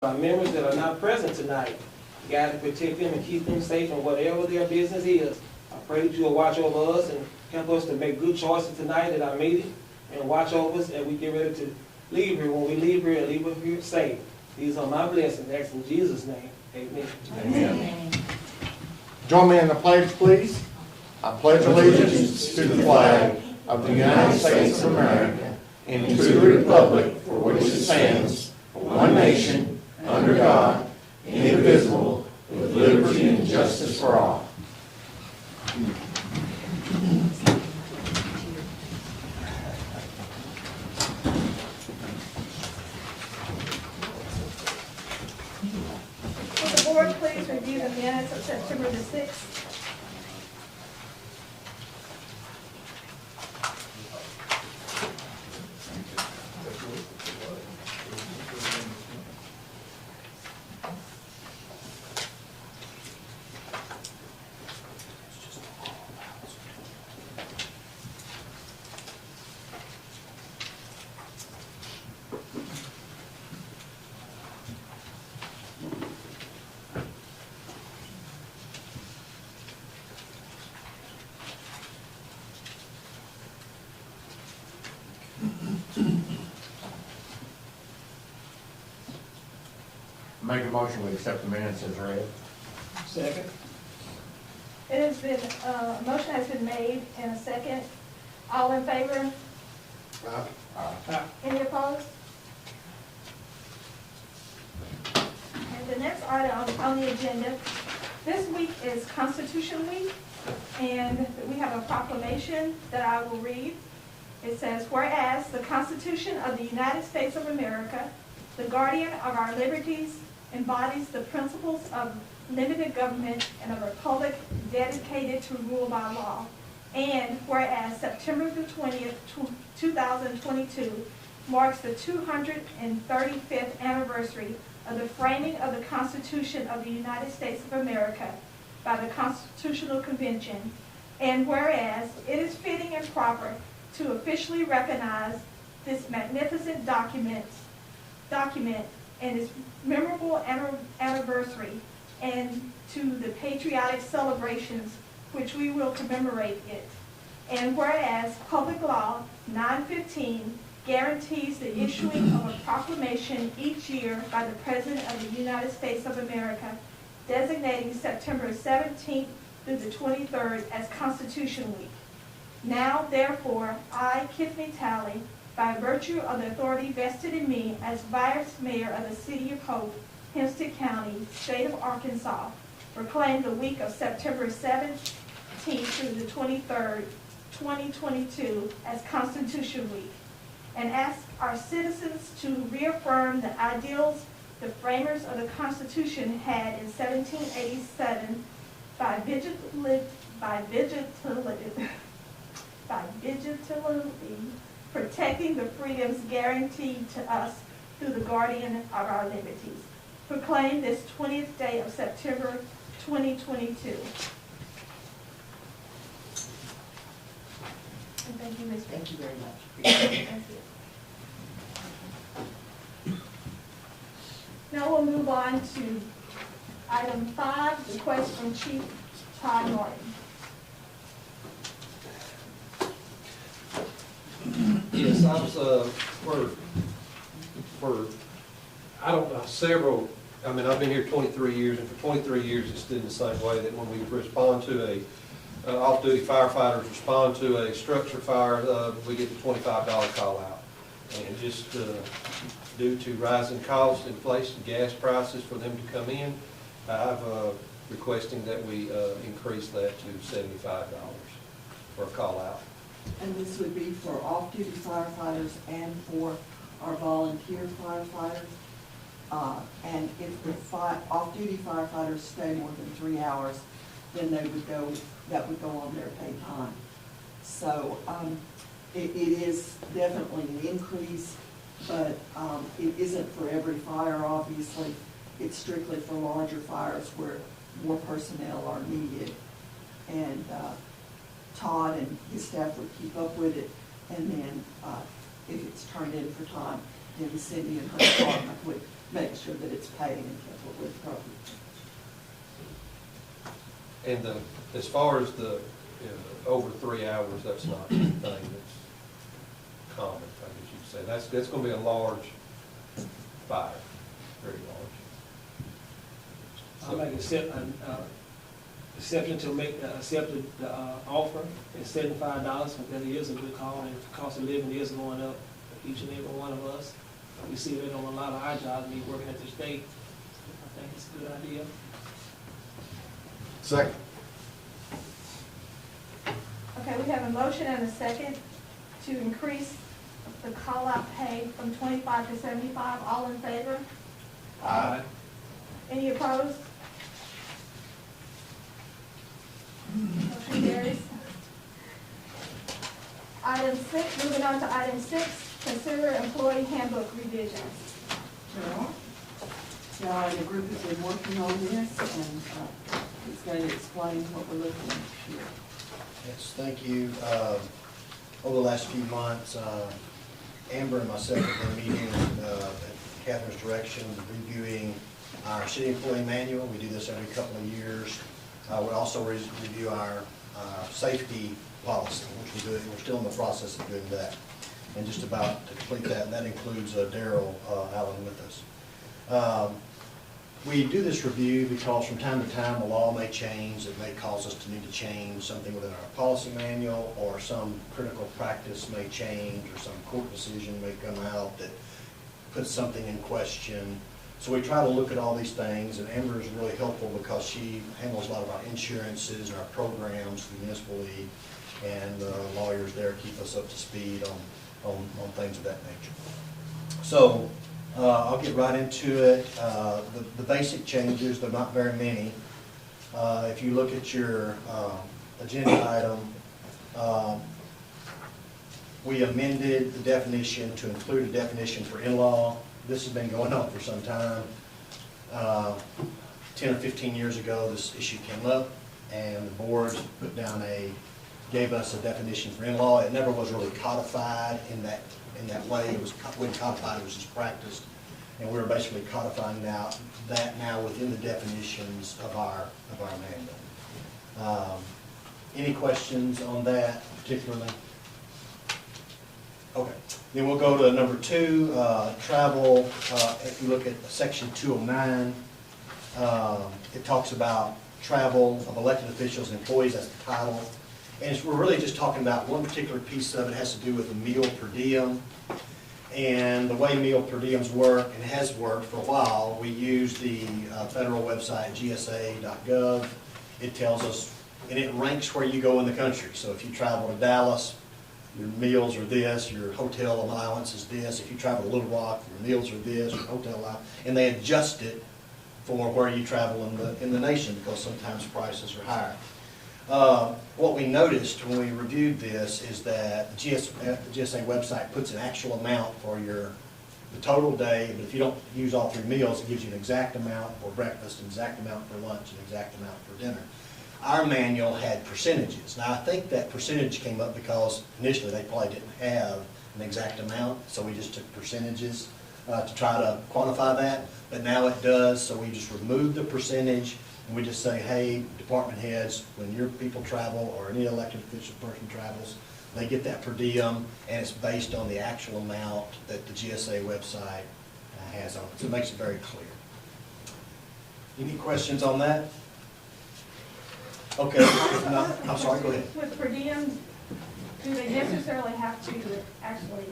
Our members that are not present tonight, God to protect them and keep them safe in whatever their business is. I pray that you will watch over us and help us to make good choices tonight at our meeting, and watch over us as we get ready to leave here. When we leave here, leave here safe. These are my blessings. Ask in Jesus' name. Amen. Amen. Join me in the pledge, please. I pledge allegiance to the flag of the United States of America and to the republic for which it stands, one nation, under God, indivisible, with liberty and justice for all. Will the board please review the minutes of September the 6th? Make a motion to accept the minutes as read. Second. It has been, a motion has been made and a second. All in favor? Any opposed? And the next item on the agenda, this week is Constitution Week, and we have a proclamation that I will read. It says, whereas the Constitution of the United States of America, the guardian of our liberties, embodies the principles of limited government and a republic dedicated to rule by law. And whereas September the 20th, 2022 marks the 235th anniversary of the framing of the Constitution of the United States of America by the Constitutional Convention. And whereas it is fitting and proper to officially recognize this magnificent document and its memorable anniversary, and to the patriotic celebrations which we will commemorate it. And whereas Public Law 915 guarantees the issuing of a proclamation each year by the President of the United States of America, designating September 17th through the 23rd as Constitution Week. Now, therefore, I, Tiffany Talley, by virtue of the authority vested in me as Vice Mayor of the City of Hope, Hempstead County, State of Arkansas, proclaim the week of September 17th through the 23rd, 2022 as Constitution Week, and ask our citizens to reaffirm the ideals the framers of the Constitution had in 1787 by vigilantly protecting the freedoms guaranteed to us through the guardian of our liberties. Proclaim this 20th day of September 2022. And thank you, Ms. Thank you very much. That's it. Now we'll move on to item 5, request from Chief Todd Martin. Yes, I was, I've been here 23 years, and for 23 years it's been the same way, that when we respond to off-duty firefighters respond to a structure fire, we get the $25 call out. And just due to rising costs, inflation, gas prices for them to come in, I've requesting that we increase that to $75 for a call out. And this would be for off-duty firefighters and for our volunteer firefighters. And if the off-duty firefighters stay more than 3 hours, then that would go on their paid time. So it is definitely an increase, but it isn't for every fire, obviously. It's strictly for larger fires where more personnel are needed. And Todd and his staff would keep up with it, and then if it's turned in for time, then Cindy and her department would make sure that it's paid and kept with property. And as far as the, over 3 hours, that's not anything that's common, I guess you'd say. That's gonna be a large fire, very large. I make exception to make, accept the offer at $75, because it is a good call, and the cost of living is going up for each and every one of us. We see it on a lot of our jobs, me working at the state. I think it's a good idea. Second. Okay, we have a motion and a second to increase the call-out pay from 25 to 75. All in favor? Aye. Any opposed? Motion carries. Item 6, moving on to item 6, consider employee handbook revisions. Now, the group has been working on this, and it's going to explain what we're looking at here. Yes, thank you. Over the last few months, Amber and myself have been meeting at Catherine's direction, reviewing our city employee manual. We do this every couple of years. We also review our safety policy, which we're doing. We're still in the process of doing that. And just about to complete that, and that includes Daryl Allen with us. We do this review because from time to time, a law may change that may cause us to need to change something within our policy manual, or some critical practice may change, or some court decision may come out that puts something in question. So we try to look at all these things, and Amber is really helpful because she handles a lot of our insurances and our programs for the municipal league, and the lawyers there keep us up to speed on things of that nature. So I'll get right into it. The basic changes, they're not very many. If you look at your agenda item, we amended the definition to include a definition for in-law. This has been going on for some time. 10 or 15 years ago, this issue came up, and the board gave us a definition for in-law. It never was really codified in that way. It wasn't codified, it was just practiced. And we're basically codifying that now within the definitions of our manual. Any questions on that particularly? Okay, then we'll go to number 2, travel. If you look at section 209, it talks about travel of elected officials and employees, that's the title. And we're really just talking about one particular piece of it. Has to do with a meal per diem. And the way meal per diems work, and has worked for a while, we use the federal website, gsa.gov. It tells us, and it ranks where you go in the country. So if you travel to Dallas, your meals are this, your hotel allowance is this. If you travel to Little Rock, your meals are this, your hotel allowance. And they adjust it for where you travel in the nation, because sometimes prices are higher. What we noticed when we reviewed this is that the GSA website puts an actual amount for the total day, but if you don't use all 3 meals, it gives you an exact amount for breakfast, an exact amount for lunch, an exact amount for dinner. Our manual had percentages. Now, I think that percentage came up because initially they probably didn't have an exact amount, so we just took percentages to try to quantify that, but now it does, so we just removed the percentage. And we just say, hey, department heads, when your people travel or any elected official person travels, they get that per diem, and it's based on the actual amount that the GSA website has on it. So it makes it very clear. Any questions on that? Okay, if not, I'm sorry, go ahead. With per diems, do they necessarily have to actually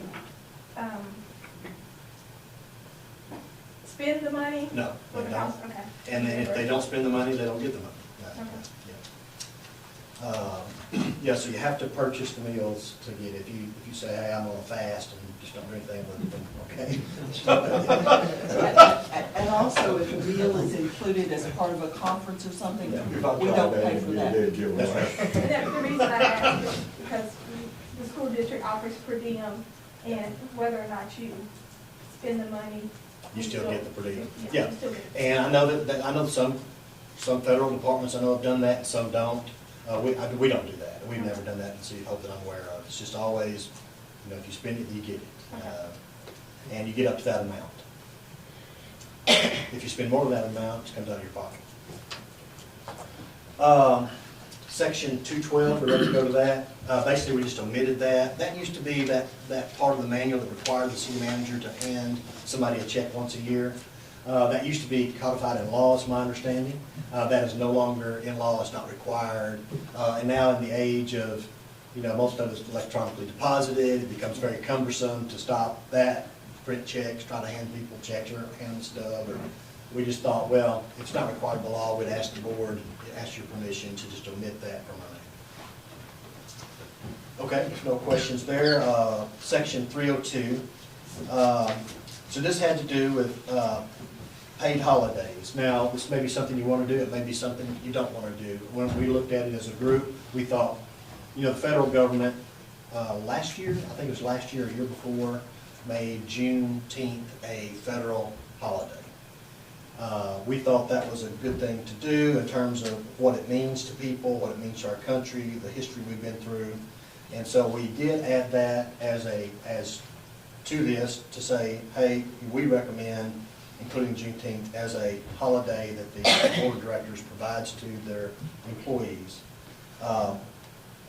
spend the money? No, For they the house, don't. okay. And then if they don't spend the money, they don't get the money. Okay. Yeah, so you have to purchase the meals to get it. If you say, hey, I'm on a fast and just don't do anything with them, okay? And also, if a meal is included as part of a conference or something, Yeah. we don't pay for that. That's right. And that's the reason I asked, is because the school district offers per diem, and whether or not you spend the money. You still get the per diem. Yeah. Yeah, you still get it. and I know that I know some federal departments I know have done that, and some don't. We don't do that. We've never done that in City of Hope that I'm aware of. It's just always, if you spend it, you get it. Okay. And you get up to that amount. If you spend more than that amount, it comes out of your pocket. Section 212, we're ready to go to that. Basically, we just omitted that. That used to be that part of the manual that required the city manager to hand somebody a check once a year. That used to be codified in law, is my understanding. That is no longer in law, it's not required. And now in the age of, most of it's electronically deposited, it becomes very cumbersome to stop that, print checks, try to hand people checks or hand stuff. Or we just thought, well, it's not required by law, we'd ask the board, ask your permission to just omit that from our name. Okay, there's no questions there. Section 302. So this had to do with paid holidays. Now, this may be something you want to do, it may be something you don't want to do. When we looked at it as a group, we thought, the federal government, last year, I think it was last year or year before, made Juneteenth a federal holiday. We thought that was a good thing to do in terms of what it means to people, what it means to our country, the history we've been through. And so we did add that as to this to say, hey, we recommend including Juneteenth as a holiday that the board of directors provides to their employees.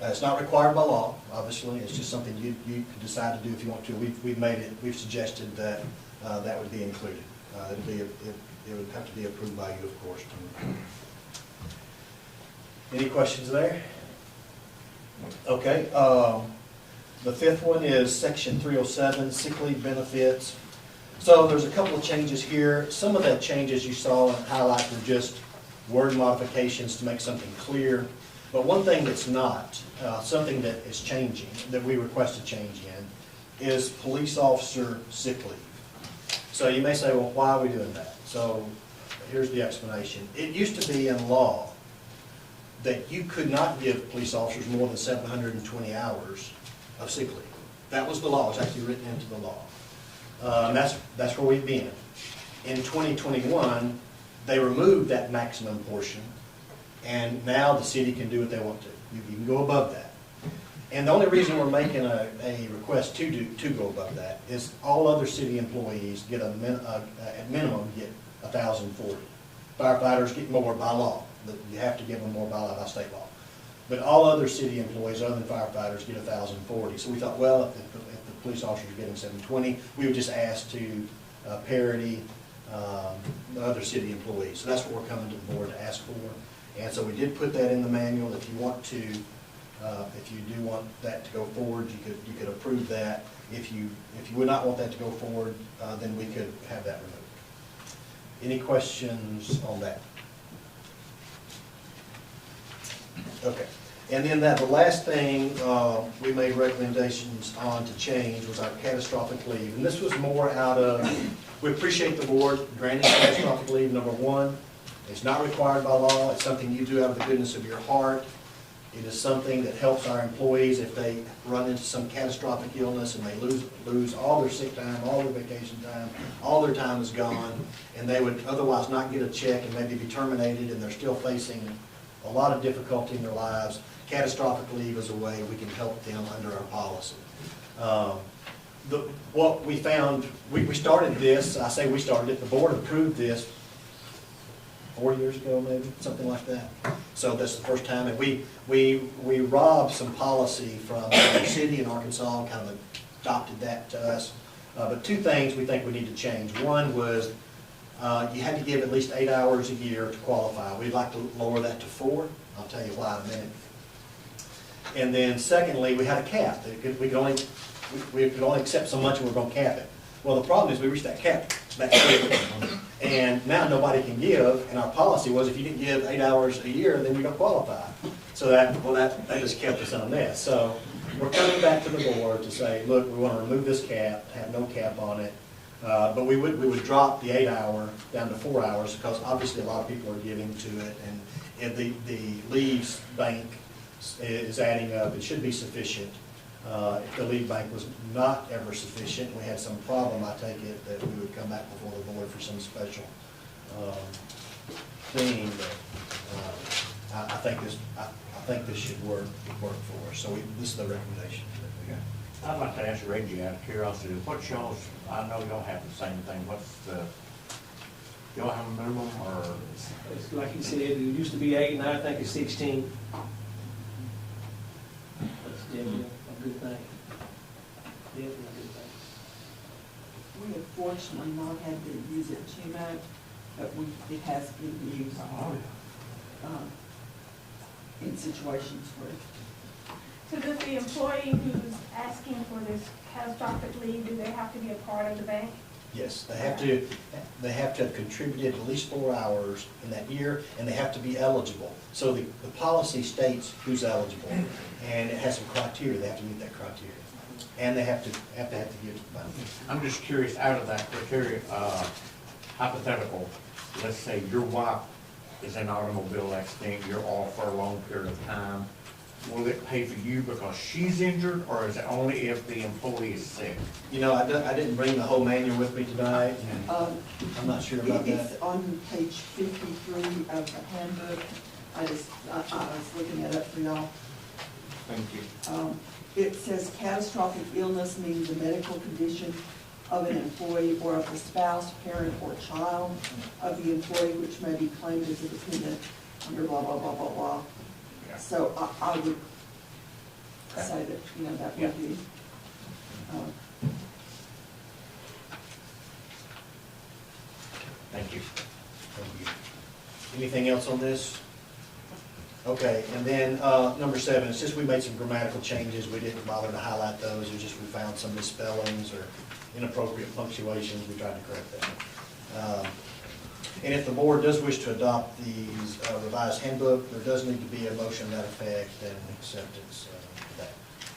It's not required by law, obviously. It's just something you could decide to do if you want to. We've suggested that that would be included. It would have to be approved by you, of course. Any questions there? Okay. The fifth one is section 307, sick leave benefits. So there's a couple of changes here. Some of the changes you saw and highlight were just word modifications to make something clear. But one thing that's not, something that is changing, that we request a change in, is police officer sick leave. So you may say, well, why are we doing that? So here's the explanation. It used to be in law that you could not give police officers more than 720 hours of sick leave. That was the law. It was actually written into the law. And that's where we've been. In 2021, they removed that maximum portion, and now the city can do what they want to. You can go above that. And the only reason we're making a request to go above that is all other city employees get at minimum get 1,040. Firefighters get more by law. You have to give them more by state law. But all other city employees other than firefighters get 1,040. So we thought, well, if the police officers are getting 720, we would just ask to parity the other city employees. So that's what we're coming to the board to ask for. And so we did put that in the manual. If you want to, if you do want that to go forward, you could approve that. If you would not want that to go forward, then we could have that removed. Any questions on that? Okay. And then the last thing we made recommendations on to change was our catastrophic leave. And this was more out of, we appreciate the board granting catastrophic leave, number one. It's not required by law. It's something you do out of the goodness of your heart. It is something that helps our employees if they run into some catastrophic illness and they lose all their sick time, all their vacation time, all their time is gone, and they would otherwise not get a check and maybe be terminated, and they're still facing a lot of difficulty in their lives. Catastrophic leave is a way we can help them under our policy. What we found, we started this, I say we started it, the board approved this 4 years ago, maybe, something like that. So that's the first time, and we robbed some policy from the city in Arkansas, and kind of adopted that to us. But two things we think we need to change. One was you had to give at least 8 hours a year to qualify. We'd like to lower that to 4. I'll tell you why in a minute. And then secondly, we had a cap. We could only accept so much and we're going to cap it. Well, the problem is we reached that cap that quick, and now nobody can give, and our policy was if you didn't give 8 hours a year, then you don't qualify. So that just kept us in a mess. So we're coming back to the board to say, look, we want to remove this cap, have no cap on it, but we would drop the 8 hour down to 4 hours because obviously a lot of people are giving to it, and the leaves bank is adding up. It should be sufficient. If the lead bank was not ever sufficient, we had some problem, I take it, that we would come back before the board for some special thing. But I think this should work for us. So this is the recommendation that we got. I'd like to ask Reggie out of curiosity, what's y'all's, I know y'all have the same thing, Y'all have a minimum or? It's like you said, it used to be 8, now I think it's 16. That's definitely a good thing. Definitely a good thing. We have fortunately not had to use it too much, but it has been used, in situations where, So does the employee who's asking for this catastrophic leave, do they have to be a part of the bank? Yes, they have to have contributed at least 4 hours in that year, and they have to be eligible. So the policy states who's eligible, and it has some criteria, they have to meet that criteria. And they have to give money. I'm just curious, out of that criteria, hypothetical, let's say your wife is in an automobile accident, you're off for a long period of time. Will it pay for you because she's injured, or is it only if the employee is sick? You know, I didn't bring the whole manual with me tonight, and I'm not sure about that. it's on page 53 of the handbook. I was looking it up for y'all. Thank you. It says catastrophic illness means a medical condition of an employee or of the spouse, parent, or child of the employee which may be claimed as a dependent under blah, blah, blah, blah, blah. Yeah. So I would say that, you know, that would be, Thank you. Thank you. Anything else on this? Okay, and then, number 7, it's just we made some grammatical changes, we didn't bother to highlight those, it's just we found some misspellings or inappropriate punctuations, we tried to correct that. And if the board does wish to adopt these revised handbook, there does need to be a motion to that effect and acceptance of that.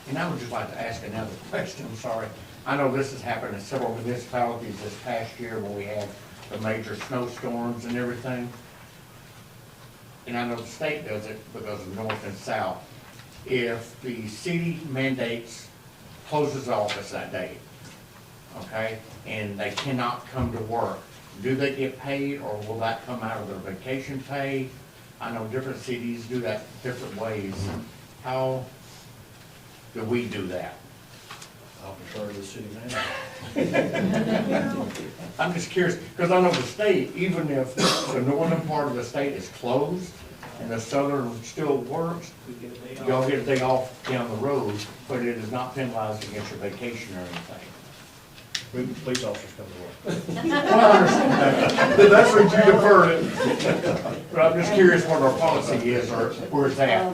And I would just like to ask another question, I'm sorry. I know this has happened in several municipalities this past year when we had the major snowstorms and everything. And I know the state does it because of north and south. If the city mandates, closes the office that day, okay, and they cannot come to work, do they get paid, or will that come out of their vacation pay? I know different cities do that different ways. How do we do that? I'll defer to the city manager. I'm just curious, because I know the state, even if the northern part of the state is closed and the southern still works, We get a day off. y'all get a day off down the road, but it is not penalized against your vacation or anything. Police officers come to work. Well, I understand that. That's what you deferred it. But I'm just curious what our policy is, or where it's at.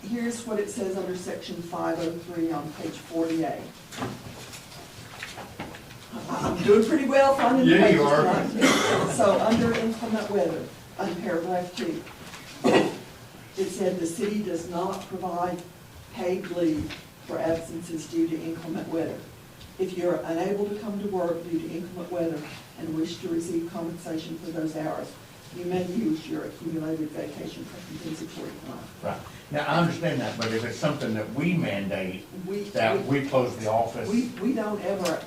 Here's what it says under section 503 on page 48. I'm doing pretty well finding the Yeah, pages you are. tonight. So under inclement weather, on paragraph 2, it said the city does not provide paid leave for absences due to inclement weather. If you're unable to come to work due to inclement weather and wish to receive compensation for those hours, you may use your accumulated vacation compensatory time. Right. Now, I understand that, but if it's something that we mandate, that we close the office, We don't ever,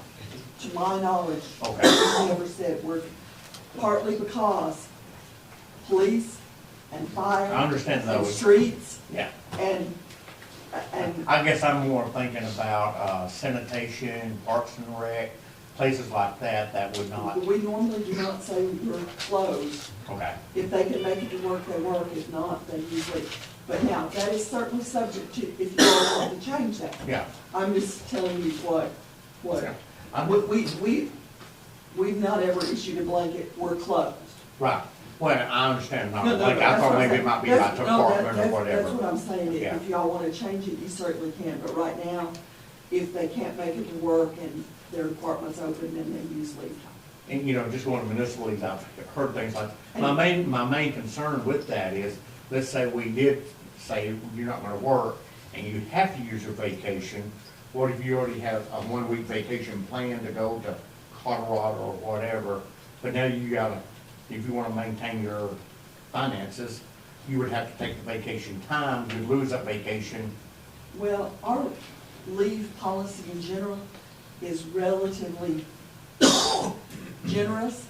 to my knowledge, okay, we never said we're, partly because police and fire. I understand And those. streets Yeah. and, I guess I'm more thinking about sanitation, parks and rec, places like that, that would not, we normally do not say we're closed. okay. If they can make it to work, they work. If not, they usually, but now, that is certainly subject to, if you want to change that. Yeah. I'm just telling you what, I'm- we've not ever issued a blanket, we're closed. Right. Well, I understand, not, No, no, like, I that's thought what I'm maybe it saying. might be That's- like the no, apartment or That's whatever. what I'm saying, Yeah. if y'all wanna change it, you certainly can, but right now, if they can't make it to work and their department's open, then they use leave time. And, you know, just going to municipalities, I've heard things like, my main concern with that is, let's say we did say you're not gonna work and you have to use your vacation. What if you already have a 1-week vacation plan to go to Colorado or whatever, but now you gotta, if you wanna maintain your finances, you would have to take the vacation time, you lose that vacation. Well, our leave policy in general is relatively generous.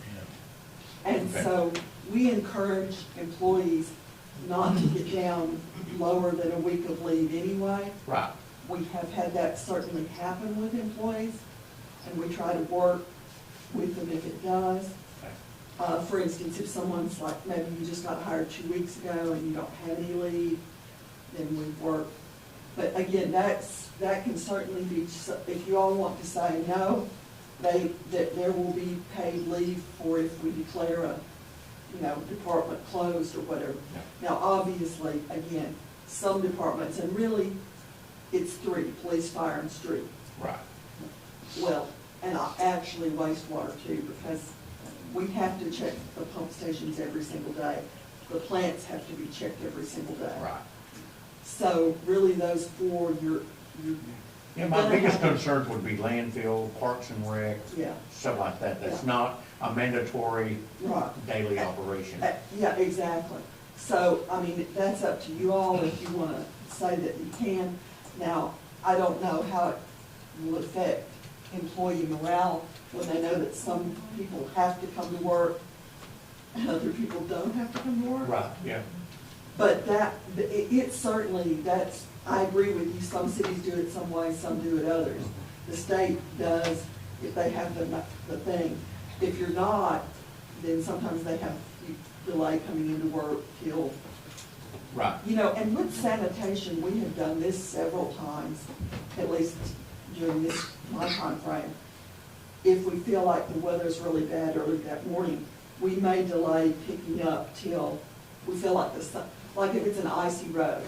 And Okay. so we encourage employees not to get down lower than a week of leave anyway. Right. We have had that certainly happen with employees, and we try to work with them if it does. For instance, if someone's like, maybe you just got hired 2 weeks ago and you don't have any leave, then we work. But again, that can certainly be, if you all want to say no, that there will be paid leave for if we declare a, department closed or whatever. Now, obviously, again, some departments, and really, it's three, police, fire, and street. Right. Well, and actually wastewater too, because we have to check the pump stations every single day. The plants have to be checked every single day. Right. So really those four, you're. Yeah, my biggest concerns would be landfill, parks and rec, Yeah, stuff like that. That's Yeah. not a mandatory right. daily operation. Yeah, exactly. So, I mean, that's up to you all if you want to say that you can. Now, I don't know how it will affect employee morale when they know that some people have to come to work and other people don't have to come to work. Right, yeah. But it certainly, I agree with you, some cities do it some ways, some do it others. The state does, if they have the thing. If you're not, then sometimes they have delay coming into work till, Right. and with sanitation, we have done this several times, at least during my time frame. If we feel like the weather's really bad early that morning, we may delay picking up till we feel like the sun, like if it's an icy road.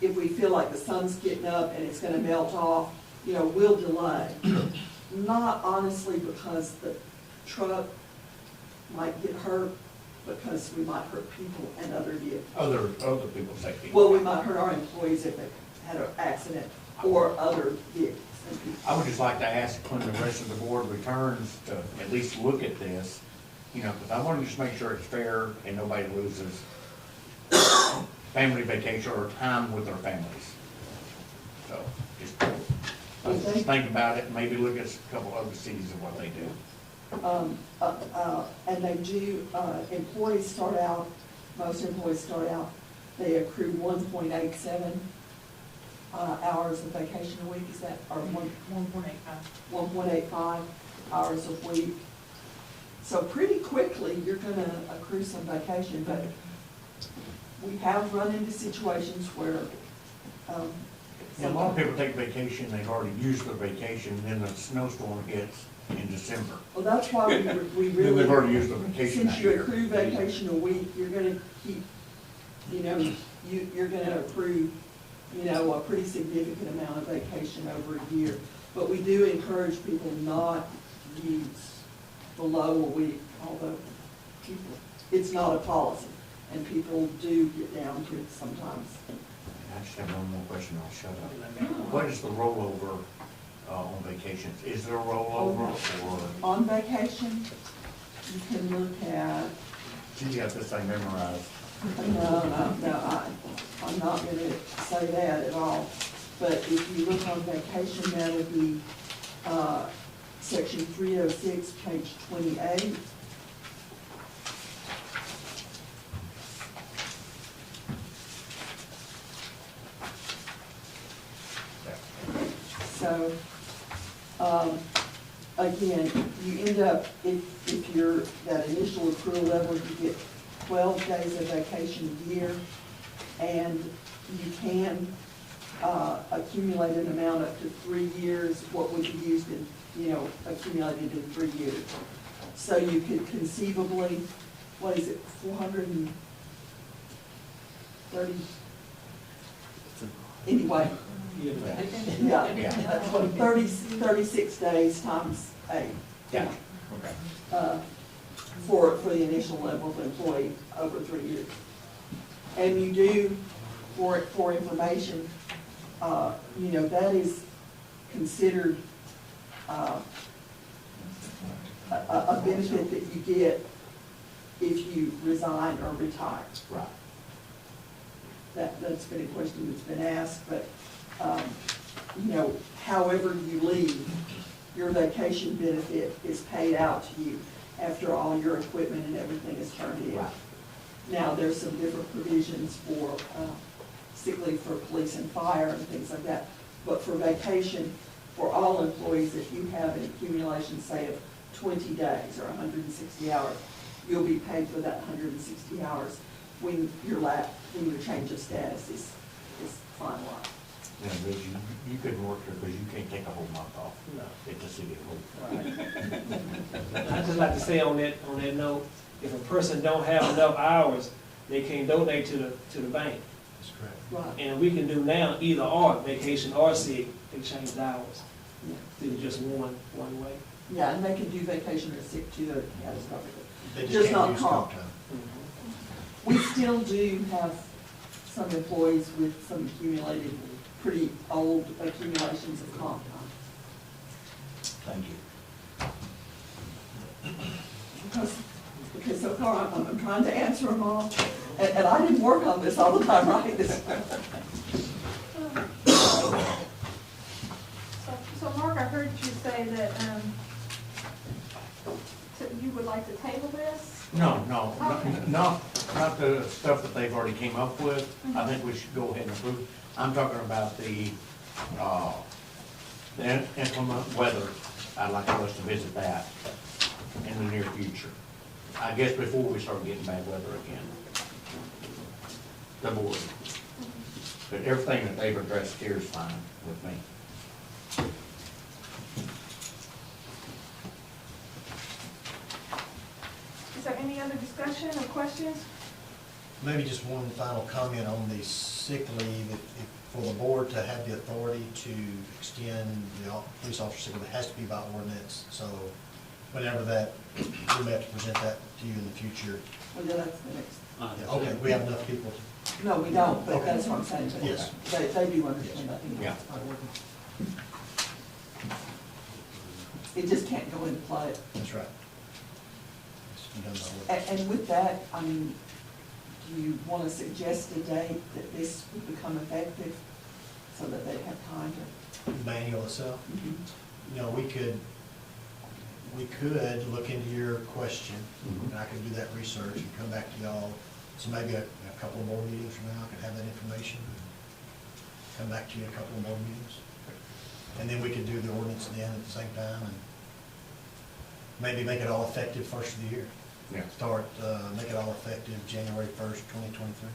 If we feel like the sun's getting up and it's gonna melt off, we'll delay. Not honestly because the truck might get hurt, because we might hurt people and other vehicles. Other people's safety. Well, we might hurt our employees if they had an accident or other vehicles and people. I would just like to ask when the rest of the board returns to at least look at this, because I want to just make sure it's fair and nobody loses family vacation or time with their families. So just think about it, and maybe look at a couple other cities and what they do. And they do, most employees start out, they accrue 1.87 hours of vacation a week, is that, or 1.85 hours a week. So pretty quickly, you're gonna accrue some vacation, but we have run into situations where, A lot of people take vacation, they've already used their vacation, then the snowstorm hits in December. well, that's why we Then really. they've already used their vacation Since that you year. accrue vacation a week, you're gonna keep, you're gonna accrue, a pretty significant amount of vacation over a year. But we do encourage people not to use below a week, although it's not a policy, and people do get down to it sometimes. I just have one more question, I'll shut up. What is the rollover on vacations? Is there a rollover or, On vacation, you can look at, gee, you got this thing memorized? no, I'm not gonna say that at all. But if you look on vacation, that would be, section 306, page 28. So, again, you end up, if you're that initial accrual level, you get 12 days of vacation a year, and you can accumulate an amount up to 3 years, what would be used in, accumulated in 3 years. So you could conceivably, 430? Anyway, yeah, that's what, 36 days times 8. Gotcha. Okay. For the initial level of employee over 3 years. And you do, for information, that is considered a benefit that you get if you resign or retire. Right. That's been a question that's been asked, but, however you leave, your vacation benefit is paid out to you after all your equipment and everything is turned in. Right. Now, there's some different provisions for, sick leave for police and fire and things like that. But for vacation, for all employees, if you have an accumulation, say, of 20 days or 160 hours, you'll be paid for that 160 hours when when your change of status is finalized. Yeah, but you couldn't work there because you can't take a whole month off No. at the city hall. Right. I'd just like to say on that note, if a person don't have enough hours, they can't donate to the bank. That's correct. Right. And we can do now either or, vacation or sick, they change the hours. Yeah. Instead of just one way. Yeah, and they can do vacation or sick too, they're catastrophic. They Just just not can't use comp. comp time. We still do have some employees with some accumulated, pretty old accumulations of comp time. Thank you. Because so far, I'm trying to answer them all, and I didn't work on this all the time, right? So Mark, I heard you say that, so you would like to table this? No, Okay. not the stuff that they've already came up with. I think we should go ahead and approve. I'm talking about the inclement weather. I'd like us to visit that in the near future. I guess before we start getting bad weather again. The board. But everything that they've addressed here is fine with me. Is there any other discussion or questions? Maybe just one final comment on the sick leave. If for the board to have the authority to extend the police officer sick leave, it has to be by ordinance. So whenever that, we may have to present that to you in the future. Well, yeah, that's the next. Yeah, okay, we have enough people. No, we don't, but Okay. that's what I'm saying. But Yes. They do understand, I think. Yeah. That's by ordinance. It just can't go into play. That's right. It's to be done by ordinance. And with that, I mean, do you want to suggest a date that this would become effective so that they have time to? Manual itself. Mhm. You know, we could look into your question, Mhm. and I could do that research and come back to y'all. So maybe a couple more meetings from now, I could have that information. Come back to you in a couple more meetings. And then we could do the ordinance then at the same time and maybe make it all effective first of the year. Yeah. Start, make it all effective January 1st, 2023.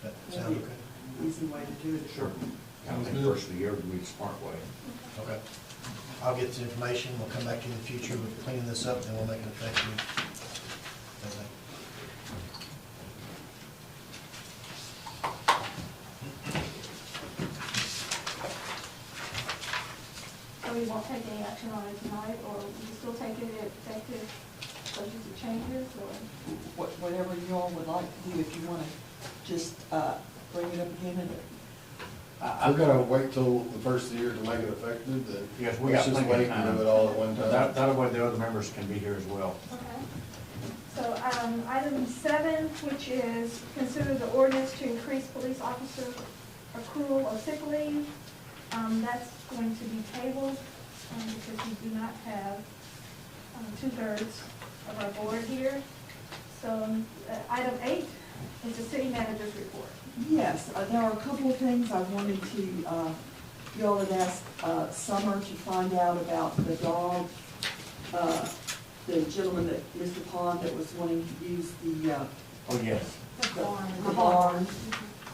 That sound okay? Easy way to do it. Sure. I think first of the year would be the smart way. Okay. I'll get the information, we'll come back to you in the future, we'll clean this up, and we'll make it effective. Okay. So we won't take any action on it tonight, or we still take it effective, subject to changes, or? Whatever you all would like to do, if you want to just bring it up again and We're gonna wait till the first of the year to make it effective, then Yes, we let's got just plenty of wait and time. do it all at one time. That way the other members can be here as well. Okay. So, item 7, which is consider the ordinance to increase police officer accrual of sick leave. That's going to be tabled, because we do not have 2/3 of our board here. So, item 8 is the city manager's report. yes, there are a couple of things I wanted to, you all had asked Summer to find out about the dog, the gentleman that, Mr. Pond, that was wanting to use the Oh, yes. the barn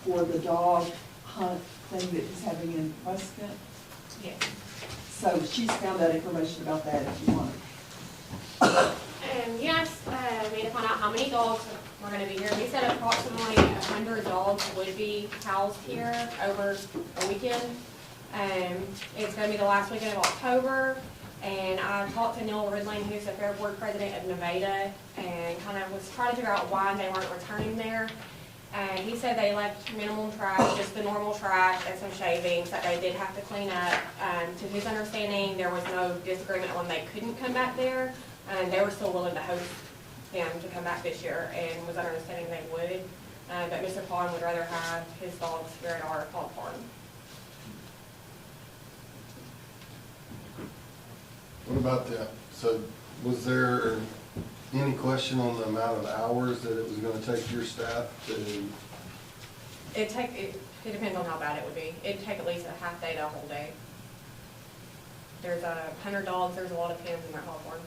for the dog hunt thing that he's having in Prescott. Yes. So she's found out information about that if you want. You asked me to find out how many dogs were gonna be here. We said approximately 100 dogs would be housed here over a weekend. It's gonna be the last weekend of October, and I talked to Neil Ridling, who's the Fair Board President of Nevada, and kind of was trying to figure out why they weren't returning there. And he said they left minimum trash, just the normal trash and some shavings that they did have to clean up. To his understanding, there was no disagreement on they couldn't come back there. And they were still willing to host them to come back this year and was understanding they would. But Mr. Pond would rather have his dogs here at our hog farm. What about that? So was there any question on the amount of hours that it was gonna take your staff to, It depends on how bad it would be. It'd take at least a half day to a whole day. There's 100 dogs, there's a lot of pens in that hog barn.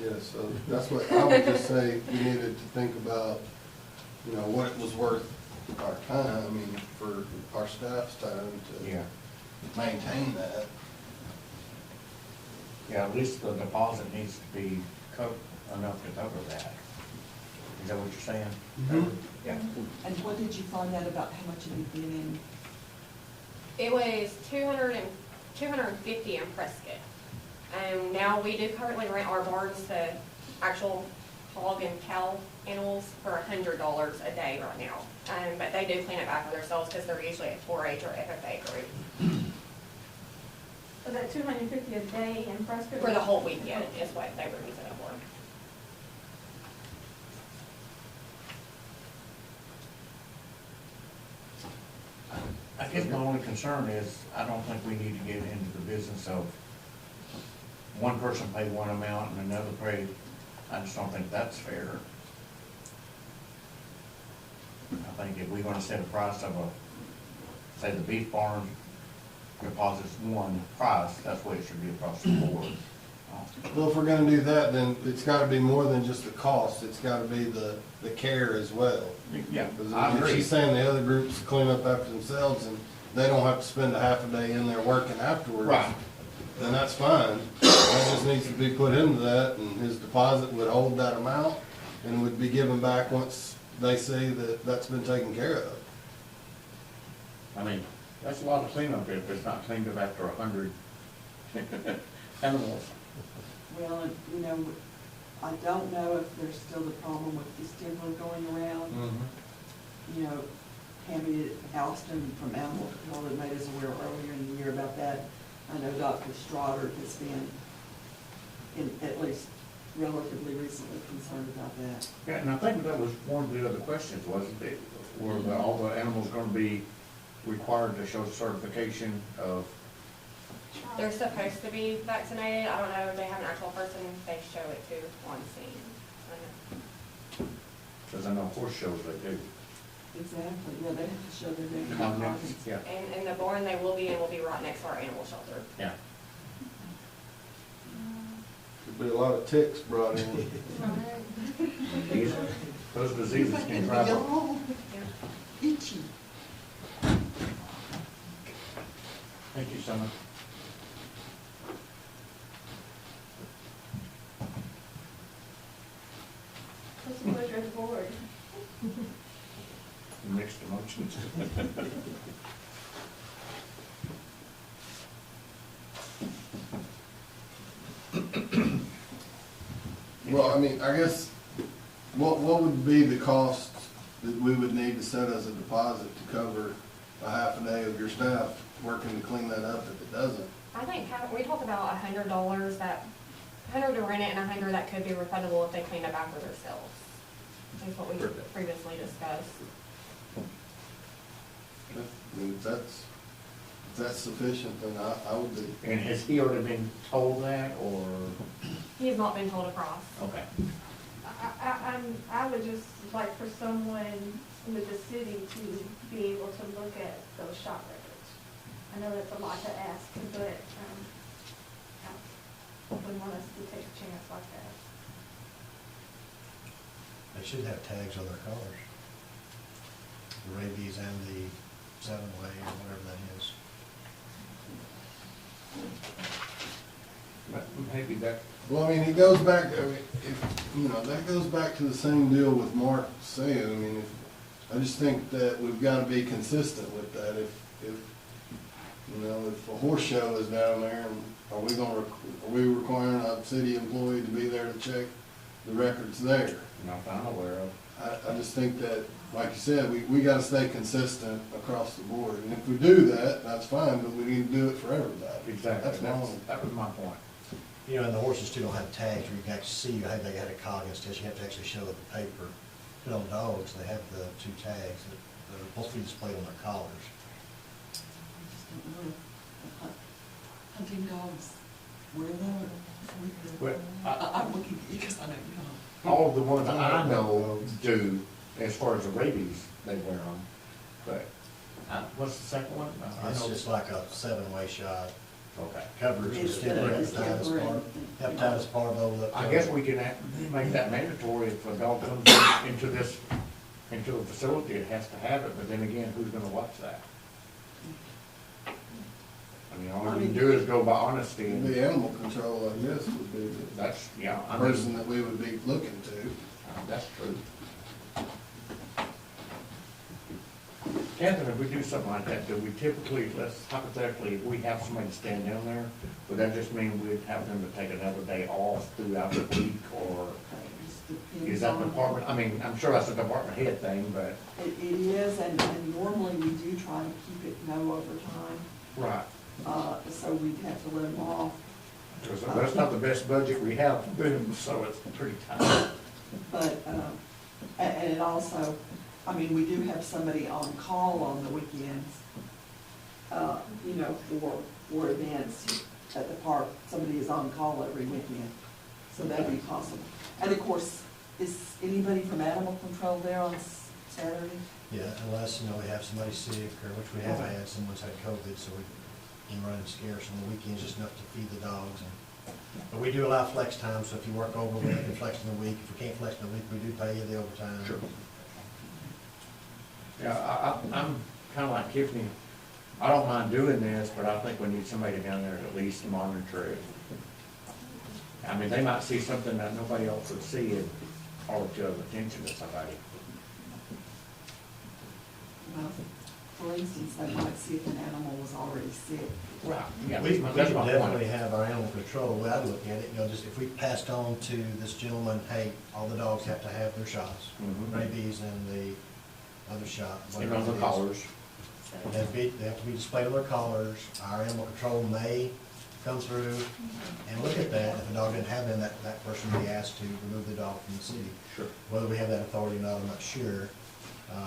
Yeah, so that's what, I would just say, we needed to think about, you know, what it was worth our time, I mean, for our staff's time to Yeah, maintain that. yeah, at least the deposit needs to be enough to cover that. Is that what you're saying? Mhm. Yeah. And what did you find out about how much it had been in? It was 250 in Prescott. Now we do currently rent our barns to actual hog and cow animals for $100 a day right now. But they do clean it back for themselves because they're usually a 4-H or FFA group. So that 250 a day in Prescott? For the whole weekend is what they were using it for. I guess my only concern is, I don't think we need to get into the business of one person pay one amount and another pay. I just don't think that's fair. I think if we're gonna set a price of say the beef barn deposits one price, that's what it should be across the board. Well, if we're gonna do that, then it's gotta be more than just the cost, it's gotta be the care as well. Yeah, Because I if agree. she's saying the other groups clean up after themselves and they don't have to spend a half a day in there working afterwards. Right. Then that's fine. That just needs to be put into that, and his deposit would hold that amount and would be given back once they see that that's been taken care of. I mean, that's a lot of cleanup if it's not cleaned up after 100 animals. Well, you know, I don't know if there's still the problem with distemper going around. You know, Tammy Alston from Animal Control had made us aware earlier in the year about that. I know Dr. Stoddard has been, at least relatively recently, concerned about that. Yeah, and I think that was one of the other questions, wasn't it? Were all the animals gonna be required to show certification of, They're supposed to be vaccinated. I don't know if they have an actual person they show it to on scene. because I know horse shows they do. Exactly, yeah, they have to show their name. Yeah, And the barn they will be in will be right next to our animal shelter. yeah. Could be a lot of ticks brought in. These- Those diseases can travel. Itchy. Thank you, Summer. What's the pleasure of the board? Mixed emotions. Well, I mean, I guess, what would be the cost that we would need to set as a deposit to cover a half a day of your staff working to clean that up if it doesn't? I think we talked about $100 that, 100 to rent it and 100 that could be refundable if they clean up after themselves. That's what we previously discussed. I mean, if that's sufficient, then I would be. And has he already been told that, or? He has not been told across. Okay. I would just like for someone with the city to be able to look at those shop records. I know that's a lot to ask, but, I wouldn't want us to take a chance like that. They should have tags on their collars. The rabies and the 7-way or whatever that is. But maybe that, Well, I mean, it goes back, I mean, that goes back to the same deal with Mark saying, I mean, I just think that we've gotta be consistent with that. If a horse show is down there, are we requiring a city employee to be there to check the records there? not that I'm aware of. I just think that, like you said, we gotta stay consistent across the board. And if we do that, that's fine, but we need to do it for everybody. Exactly, That's wrong. that was my point. You know, and the horses too don't have tags where you can actually see, hey, they got a Coggins test, you have to actually show it the paper. But on dogs, they have the 2 tags that are supposed to be displayed on their collars. I just don't know. Hunting dogs, wear them. Well, I'm looking at you because I know you don't. All of the ones I know do, as far as the rabies, they wear them. But, what's the second one? I It's know- just like a 7-way shot. Okay. Coverage is It's still the hepatitis December part, and- hepatitis parvo. I guess we can make that mandatory if a dog comes into into a facility, it has to have it, but then again, who's gonna watch that? I mean, all we can do is go by honesty, and The animal control, I guess, would be that's, yeah, the I person mean, that we would be looking to. that's true. Catherine, if we do something like that, do we typically, let's hypothetically, if we have somebody to stand down there, would that just mean we'd have them to take another day off throughout the week, or It just depends is that the on- department, I mean, I'm sure that's a department head thing, but. It is, and normally we do try to keep it no overtime, Right. so we'd have to let them off. Because that's not the best budget we have for them, so it's pretty tight. But, and it also, I mean, we do have somebody on call on the weekends, you know, for events at the park. Somebody is on call every weekend, so that'd be possible. And of course, is anybody from animal control there on Saturday? Yeah, unless, you know, we have somebody sick, or which we have had, someone's had COVID, so we can run scarce on the weekends, just enough to feed the dogs. But we do allow flex time, so if you work over, we can flex in the week. If we can't flex in the week, we do pay you the overtime. Sure. Yeah, I'm kind of like Tiffany. I don't mind doing this, but I think we need somebody down there to at least monitor it. I mean, they might see something that nobody else would see and call it to attention to somebody. Well, for instance, they might see if an animal was already sick. Right. Yeah, We that's can my definitely point. have our animal control, the way I look at it, you know, just if we passed on to this gentleman, hey, all the dogs have to have their shots, Mhm. rabies and the other shot. And whatever on the it is. collars. They have to be displayed on their collars. Our animal control may come through and look at that. If a dog didn't have them, that person would be asked to remove the dog from the city. Sure. Whether we have that authority or not, I'm not sure. I'm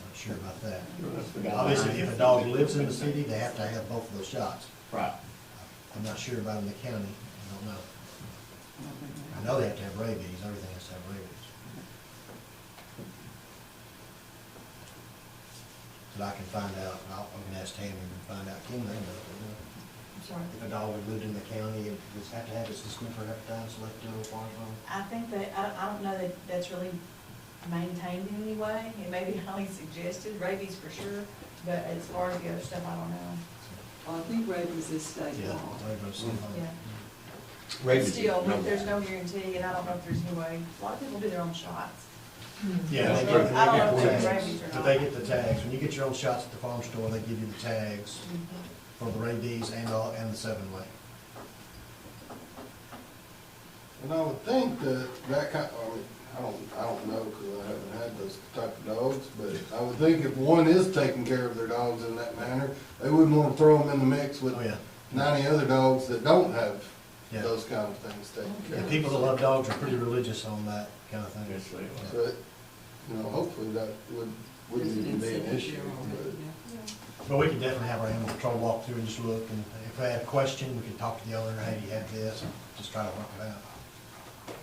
not sure about that. That's the guy Obviously, behind if it. a dog lives in the city, they have to have both of those shots. Right. I'm not sure about in the county, I don't know. I don't think they- I know they have to have rabies, everything has to have rabies. But I can find out, I can ask Tammy and find out, Kim, they know. I'm sorry. If a dog had lived in the county, it does have to have its disclaimer hepatitis, left parvo. I think that, I don't know that that's really maintained in any way. It may be highly suggested, rabies for sure, but as far as the other stuff, I don't know. Well, I think rabies is state Yeah. law. Yeah. Rabies, Still, no. there's no guarantee, and I don't know if there's any way, a lot of people do their own shots. Yeah, they So, get, I don't know they if get it's the rabies tags, or but not. they get the tags. When you get your own shots at the farm store, they give you the tags for the rabies and the 7-way. And I would think that kind, I mean, I don't know, because I haven't had those type of dogs, but I would think if one is taking care of their dogs in that manner, they wouldn't want to throw them in the mix with Oh, yeah. 90 other dogs that don't have Yeah. those kind of things taken care And of. people that love dogs are pretty religious on that kind of thing. Yes, they are. But, you know, hopefully that wouldn't even be an issue, but. But we can definitely have our animal control walk through and just look, and if they have a question, we can talk to the owner, hey, do you have this, and just try to work it out.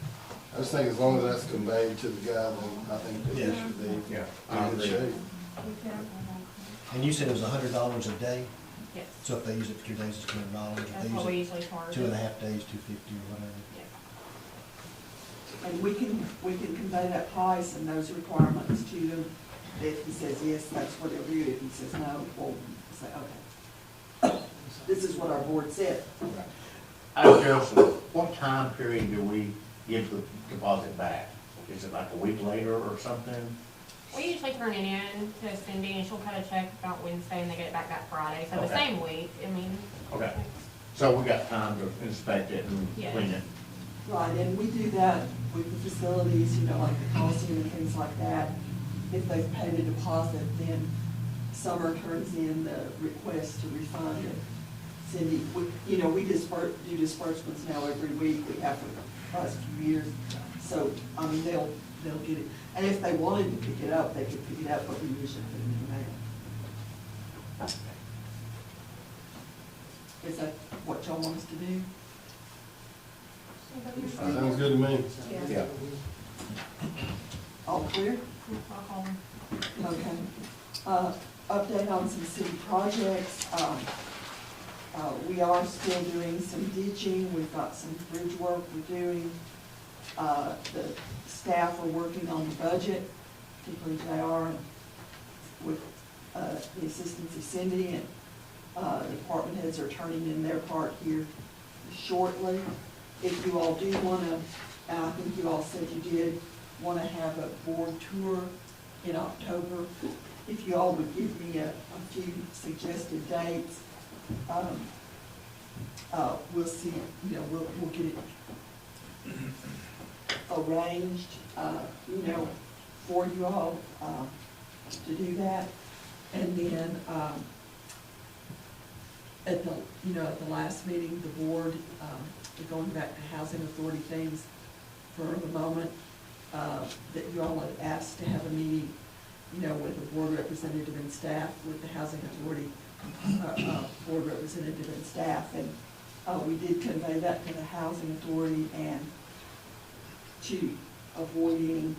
I just think as long as that's conveyed to the guy, then I think that Yeah. it should be Yeah, I in good agree. shape. And you said it was $100 a day, Yes, so if they use it for 2 days, it's $200. If that's they what we use usually charge. it 2.5 days, $250 or whatever. Yeah. And we can convey that price and those requirements to them. If he says yes, that's what he'll do. If he says no, we'll say, okay. This is what our board said. Out of curiosity, what time period do we give the deposit back? Is it like a week later or something? We usually turn it in to Cindy, and she'll cut a check about Wednesday, and they get it back that Friday, so the Okay. same week, I mean. Okay. So we got time to inspect it and Yeah. clean it? Right, and we do that with the facilities, you know, like the Coliseum and things like that. If they've paid a deposit, then Summer turns in the request to refund it. Cindy, we do disbursements now every week, we have for the last few years. So, I mean, they'll get it. And if they wanted to pick it up, they could pick it up, but we usually put it in the mail. Is that what y'all want us to do? Sounds good to me. Yeah. All clear? I'll call them. Okay. Update on some city projects. We are still doing some ditching, we've got some bridge work we're doing. The staff are working on the budget, particularly JR, with the assistance of Cindy, and the department heads are turning in their part here shortly. If you all do wanna, and I think you all said you did, wanna have a board tour in October, if you all would give me a few suggested dates, we'll see, you know, we'll get it arranged, you know, for you all, to do that. And then, at the, you know, at the last meeting, the board, going back to housing authority things for the moment, that you all had asked to have a meeting, you know, with the board representative and staff, with the housing authority, board representative and staff, and, we did convey that to the housing authority, and to avoid any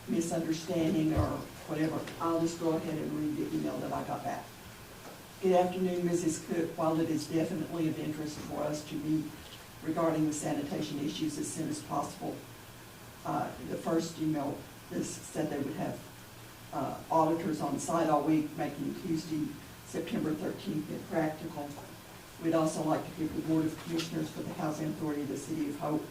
misunderstanding or whatever, I'll just go ahead and read the email that I got back. Good afternoon, Mrs. Cook. While it is definitely of interest for us to meet regarding the sanitation issues as soon as possible, the first email said they would have auditors on site all week, making Tuesday, September 13th impractical. We'd also like to give the Board of Commissioners for the Housing Authority of the City of Hope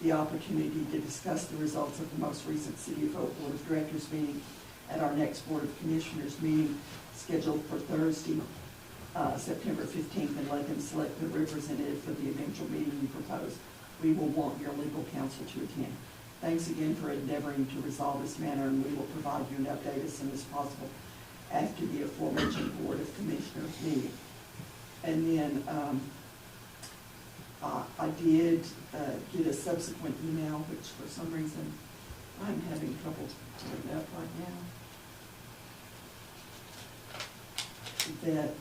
the opportunity to discuss the results of the most recent City of Hope Board of Directors meeting at our next Board of Commissioners meeting scheduled for Thursday, September 15th, and let them select the representative for the eventual meeting you propose. We will want your legal counsel to attend. Thanks again for endeavoring to resolve this matter, and we will provide you an update as soon as possible after the aforementioned Board of Commissioners meeting. And then I did get a subsequent email, which for some reason I'm having trouble putting up right now, that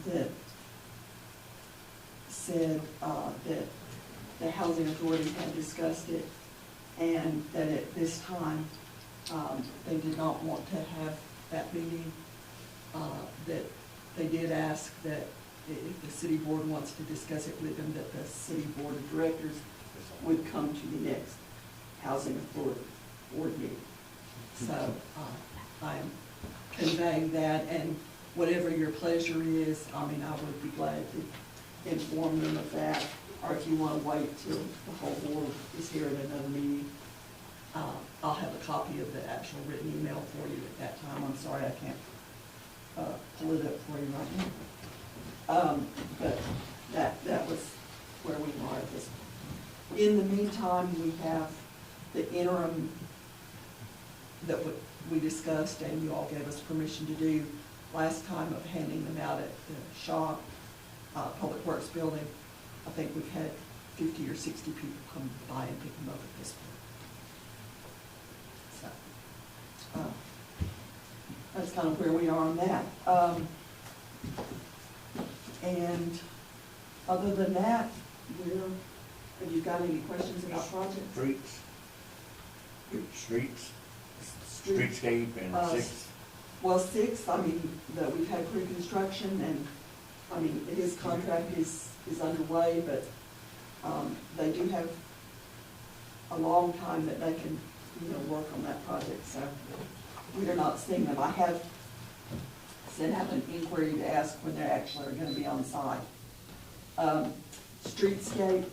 that said that the housing authority had discussed it, and that at this time they did not want to have that meeting. That they did ask that if the city board wants to discuss it with them, that the city board of directors would come to the next housing authority board meeting. So I'm conveying that, and whatever your pleasure is, I mean, I would be glad to inform them of that, or if you want to wait till the whole board is here at another meeting, I'll have a copy of the actual written email for you at that time. I'm sorry I can't pull it up for you right now. But that was where we are at this point. In the meantime, we have the interim that we discussed and you all gave us permission to do last time, of handing them out at the shop, Public Works building. I think we've had 50 or 60 people come by and pick them up at this point. So, that's kind of where we are on that. And other than that, have you got any questions about projects? Streets, streetscape and six. Well, 6, I mean, we've had pre-construction, and, I mean, his contract is underway, but they do have a long time that they can, you know, work on that project, so we are not seeing them. I have sent out an inquiry to ask when they actually are gonna be on site. Streetscape,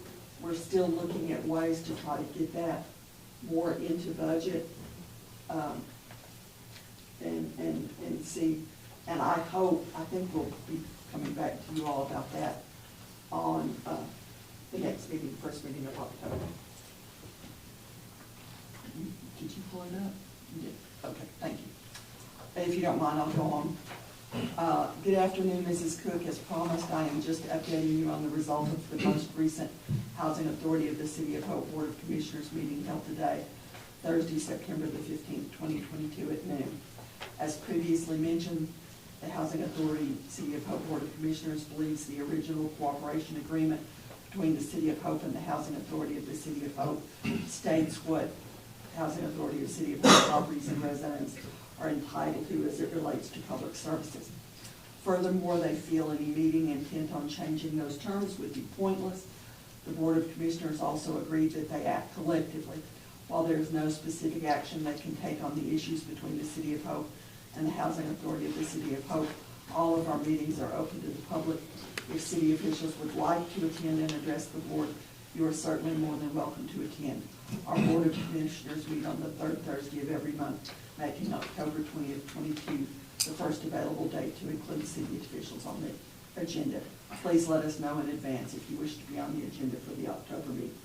we're still looking at ways to try to get that more into budget, and see, and I think we'll be coming back to you all about that on the next meeting, first meeting of October. Did you pull it up? You did? Okay, thank you. And if you don't mind, I'll go on. Good afternoon, Mrs. Cook. As promised, I am just updating you on the result of the most recent Housing Authority of the City of Hope Board of Commissioners meeting held today, Thursday, September the 15th, 2022 at noon. As previously mentioned, the Housing Authority City of Hope Board of Commissioners believes the original cooperation agreement between the City of Hope and the Housing Authority of the City of Hope states what Housing Authority of City of Hope properties and residents are entitled to as it relates to public services. Furthermore, they feel any meeting intent on changing those terms would be pointless. The Board of Commissioners also agreed that they act collectively. While there is no specific action they can take on the issues between the City of Hope and the Housing Authority of the City of Hope, all of our meetings are open to the public. If city officials would like to attend and address the board, you are certainly more than welcome to attend. Our Board of Commissioners meet on the third Thursday of every month, making October 20th, 22 the first available date to include city officials on the agenda. Please let us know in advance if you wish to be on the agenda for the October meeting.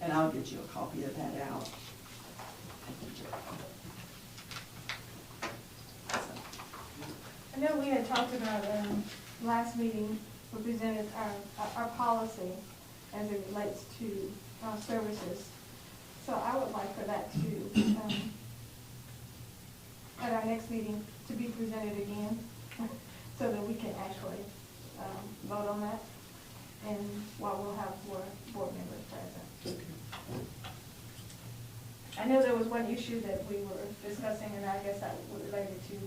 And I'll get you a copy of that out. I know we had talked about, last meeting, we presented our policy as it relates to services. So I would like for that to, at our next meeting, to be presented again, so that we can actually vote on that, and while we'll have four board members present. I know there was one issue that we were discussing, and I guess that was related to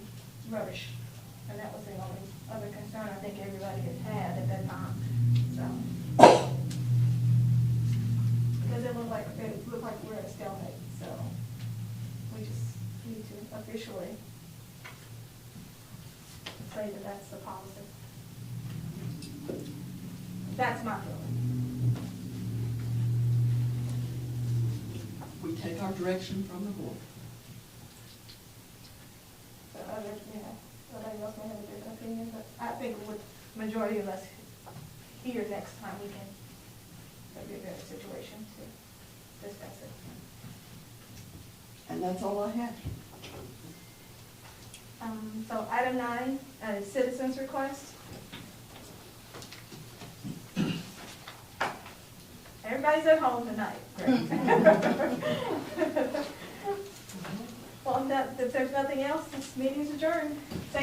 rubbish, and that was the only other concern I think everybody had at that time, so. Because it looked like we're at a stalemate, so we just need to officially say that that's the policy. That's my feeling. We take our direction from the board. So others, somebody else may have a different opinion, but I think with majority of us here next time, we can, that'd be a better situation to discuss it. And that's all I have. So item 9, citizens request. Everybody's at home tonight. Great. Well, if there's nothing else, this meeting's adjourned. Thank